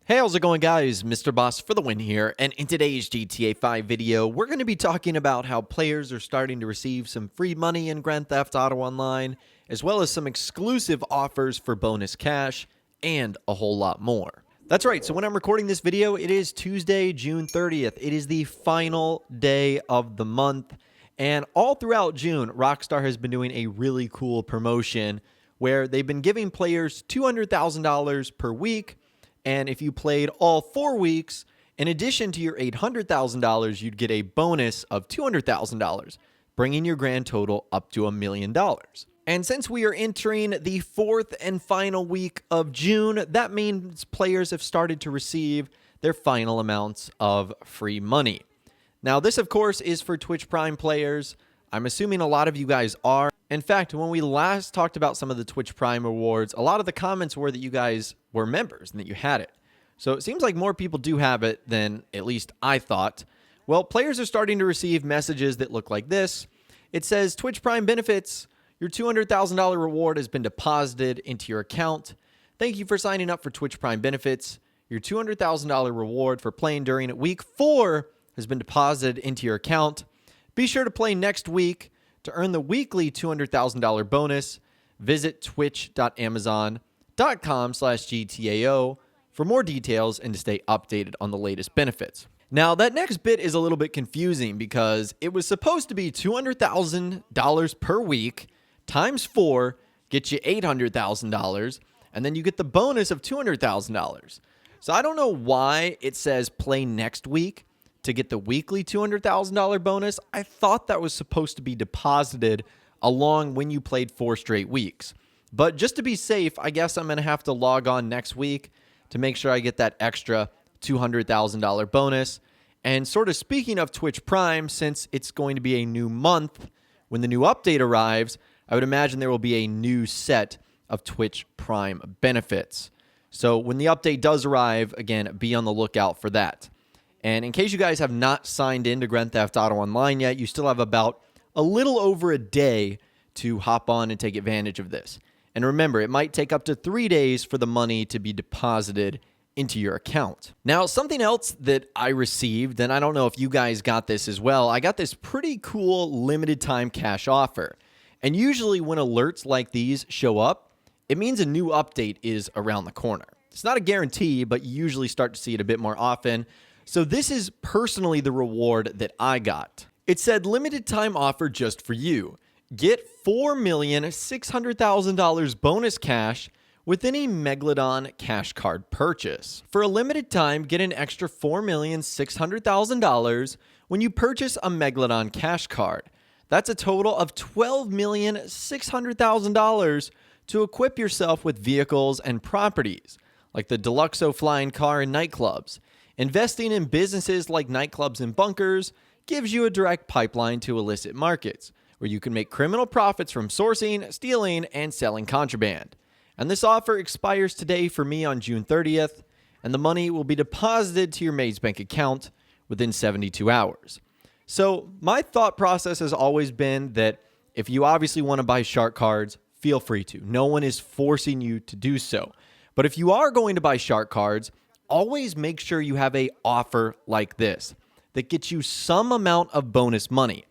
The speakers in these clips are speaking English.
Hey, how's it going, guys? Mr. Boss for the win here, and in today's GTA 5 video, we're going to be talking about how players are starting to receive some free money in Grand Theft Auto Online, as well as some exclusive offers for bonus cash, and a whole lot more. That's right, so when I'm recording this video, it is Tuesday, June 30th. It is the final day of the month, and all throughout June, Rockstar has been doing a really cool promotion where they've been giving players $200,000 per week. And if you played all 4 weeks, in addition to your $800,000, you'd get a bonus of $200,000, bringing your grand total up to $1 million. And since we are entering the fourth and final week of June, that means players have started to receive their final amounts of free money. Now, this, of course, is for Twitch Prime players. I'm assuming a lot of you guys are. In fact, when we last talked about some of the Twitch Prime rewards, a lot of the comments were that you guys were members and that you had it. So it seems like more people do have it than at least I thought. Well, players are starting to receive messages that look like this. It says, Twitch Prime benefits, your $200,000 reward has been deposited into your account. Thank you for signing up for Twitch Prime benefits. Your $200,000 reward for playing during week 4 has been deposited into your account. Be sure to play next week. To earn the weekly $200,000 bonus, visit twitch.amazon.com/GTAO for more details and to stay updated on the latest benefits. Now, that next bit is a little bit confusing because it was supposed to be $200,000 per week times 4 gets you $800,000, and then you get the bonus of $200,000. So I don't know why it says play next week to get the weekly $200,000 bonus. I thought that was supposed to be deposited along when you played 4 straight weeks. But just to be safe, I guess I'm going to have to log on next week to make sure I get that extra $200,000 bonus. And sort of speaking of Twitch Prime, since it's going to be a new month, when the new update arrives, I would imagine there will be a new set of Twitch Prime benefits. So when the update does arrive, again, be on the lookout for that. And in case you guys have not signed into Grand Theft Auto Online yet, you still have about a little over a day to hop on and take advantage of this. And remember, it might take up to 3 days for the money to be deposited into your account. Now, something else that I received, and I don't know if you guys got this as well, I got this pretty cool limited time cash offer. And usually when alerts like these show up, it means a new update is around the corner. It's not a guarantee, but you usually start to see it a bit more often. So this is personally the reward that I got. It said limited time offer just for you. Get $4,600,000 bonus cash with any Megalodon cash card purchase. For a limited time, get an extra $4,600,000 when you purchase a Megalodon cash card. That's a total of $12,600,000 to equip yourself with vehicles and properties, like the Deluxo flying car and nightclubs. Investing in businesses like nightclubs and bunkers gives you a direct pipeline to illicit markets, where you can make criminal profits from sourcing, stealing, and selling contraband. And this offer expires today for me on June 30th, and the money will be deposited to your Maze Bank account within 72 hours. So my thought process has always been that if you obviously want to buy shark cards, feel free to. No one is forcing you to do so. But if you are going to buy shark cards, always make sure you have an offer like this that gets you some amount of bonus money.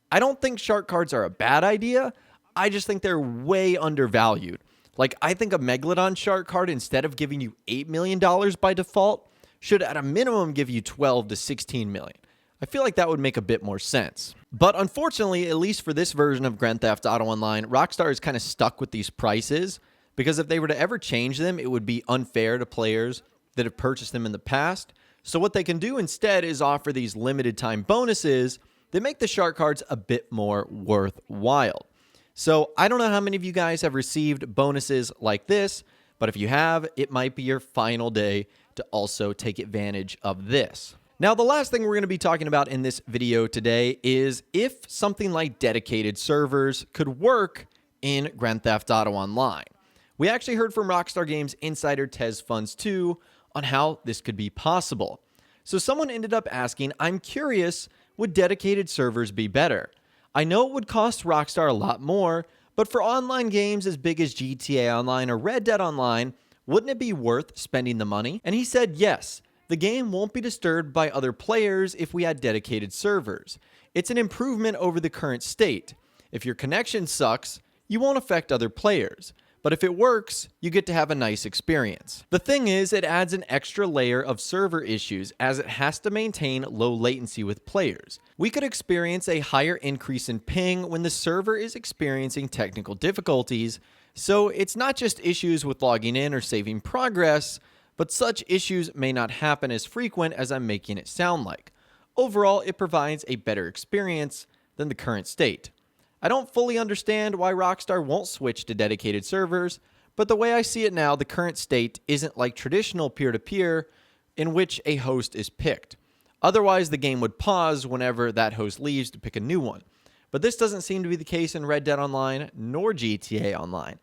I don't think shark cards are a bad idea. I just think they're way undervalued. Like, I think a Megalodon shark card, instead of giving you $8 million by default, should at a minimum give you $12 to $16 million. I feel like that would make a bit more sense. But unfortunately, at least for this version of Grand Theft Auto Online, Rockstar is kind of stuck with these prices, because if they were to ever change them, it would be unfair to players that have purchased them in the past. So what they can do instead is offer these limited time bonuses that make the shark cards a bit more worthwhile. So I don't know how many of you guys have received bonuses like this, but if you have, it might be your final day to also take advantage of this. Now, the last thing we're going to be talking about in this video today is if something like dedicated servers could work in Grand Theft Auto Online. We actually heard from Rockstar Games insider Tez Funds 2 on how this could be possible. So someone ended up asking, I'm curious, would dedicated servers be better? I know it would cost Rockstar a lot more, but for online games as big as GTA Online or Red Dead Online, Wouldn't it be worth spending the money? And he said yes. The game won't be disturbed by other players if we had dedicated servers. It's an improvement over the current state. If your connection sucks, you won't affect other players. But if it works, you get to have a nice experience. The thing is, it adds an extra layer of server issues as it has to maintain low latency with players. We could experience a higher increase in ping when the server is experiencing technical difficulties, so it's not just issues with logging in or saving progress, but such issues may not happen as frequent as I'm making it sound like. Overall, it provides a better experience than the current state. I don't fully understand why Rockstar won't switch to dedicated servers, but the way I see it now, the current state isn't like traditional peer-to-peer in which a host is picked. Otherwise, the game would pause whenever that host leaves to pick a new one. But this doesn't seem to be the case in Red Dead Online nor GTA Online.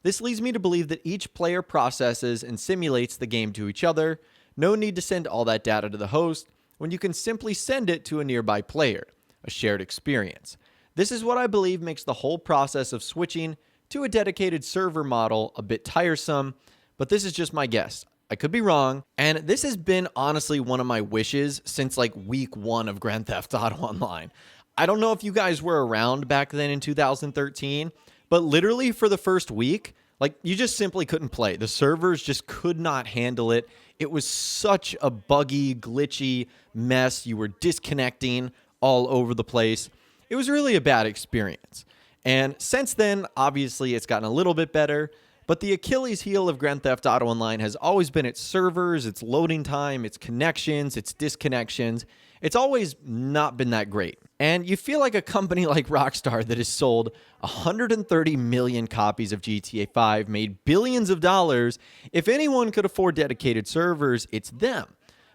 This leads me to believe that each player processes and simulates the game to each other. No need to send all that data to the host when you can simply send it to a nearby player, a shared experience. This is what I believe makes the whole process of switching to a dedicated server model a bit tiresome, but this is just my guess. I could be wrong, and this has been honestly one of my wishes since like week 1 of Grand Theft Auto Online. I don't know if you guys were around back then in 2013, but literally for the first week, like you just simply couldn't play. The servers just could not handle it. It was such a buggy, glitchy mess. You were disconnecting all over the place. It was really a bad experience. And since then, obviously, it's gotten a little bit better, but the Achilles heel of Grand Theft Auto Online has always been its servers, its loading time, its connections, its disconnections. It's always not been that great. And you feel like a company like Rockstar that has sold 130 million copies of GTA 5, made billions of dollars. If anyone could afford dedicated servers, it's them.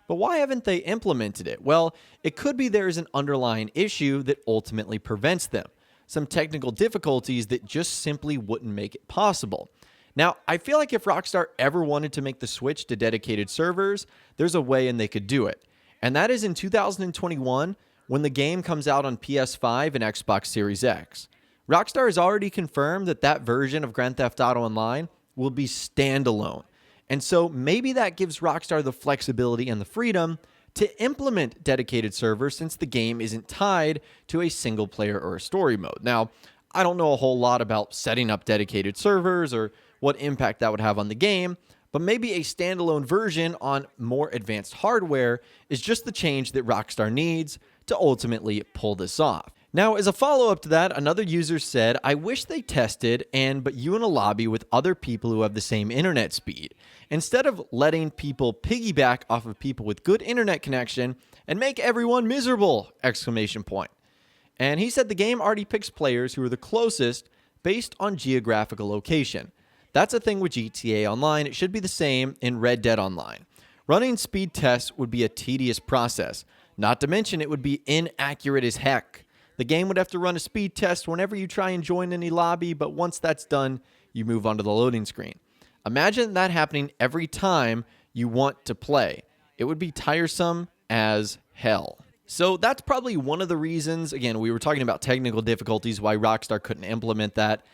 But why haven't they implemented it? Well, it could be there is an underlying issue that ultimately prevents them. Some technical difficulties that just simply wouldn't make it possible. Now, I feel like if Rockstar ever wanted to make the switch to dedicated servers, there's a way and they could do it. And that is in 2021 when the game comes out on PS5 and Xbox Series X. Rockstar has already confirmed that that version of Grand Theft Auto Online will be standalone. And so maybe that gives Rockstar the flexibility and the freedom to implement dedicated servers since the game isn't tied to a single player or a story mode. Now, I don't know a whole lot about setting up dedicated servers or what impact that would have on the game, but maybe a standalone version on more advanced hardware is just the change that Rockstar needs to ultimately pull this off. Now, as a follow-up to that, another user said, I wish they tested but you in a lobby with other people who have the same internet speed, instead of letting people piggyback off of people with good internet connection and make everyone miserable! ! And he said the game already picks players who are the closest based on geographical location. That's a thing with GTA Online. It should be the same in Red Dead Online. Running speed tests would be a tedious process, not to mention it would be inaccurate as heck. The game would have to run a speed test whenever you try and join any lobby, but once that's done, you move on to the loading screen. Imagine that happening every time you want to play. It would be tiresome as hell. So that's probably one of the reasons, again, we were talking about technical difficulties, why Rockstar couldn't implement that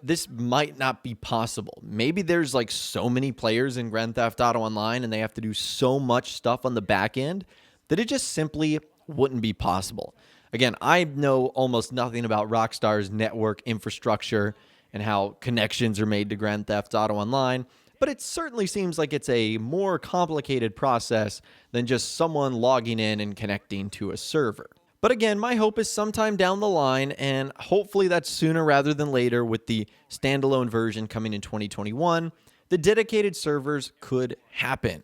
this might not be possible. Maybe there's like so many players in Grand Theft Auto Online and they have to do so much stuff on the back end that it just simply wouldn't be possible. Again, I know almost nothing about Rockstar's network infrastructure and how connections are made to Grand Theft Auto Online, but it certainly seems like it's a more complicated process than just someone logging in and connecting to a server. But again, my hope is sometime down the line, and hopefully that's sooner rather than later with the standalone version coming in 2021, the dedicated servers could happen.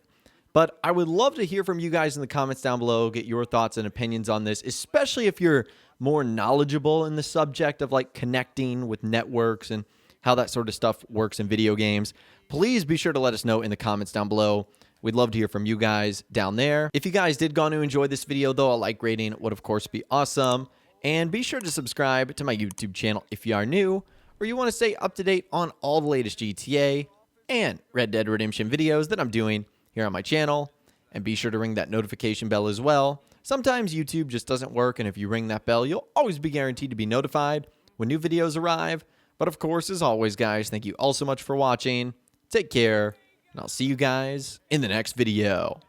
But I would love to hear from you guys in the comments down below, get your thoughts and opinions on this, especially if you're more knowledgeable in the subject of like connecting with networks and how that sort of stuff works in video games. Please be sure to let us know in the comments down below. We'd love to hear from you guys down there. If you guys did go on to enjoy this video, though, a like rating would, of course, be awesome. And be sure to subscribe to my YouTube channel if you are new, or you want to stay up to date on all the latest GTA and Red Dead Redemption videos that I'm doing here on my channel. And be sure to ring that notification bell as well. Sometimes YouTube just doesn't work, and if you ring that bell, you'll always be guaranteed to be notified when new videos arrive. But of course, as always, guys, thank you all so much for watching. Take care, And I'll see you guys in the next video.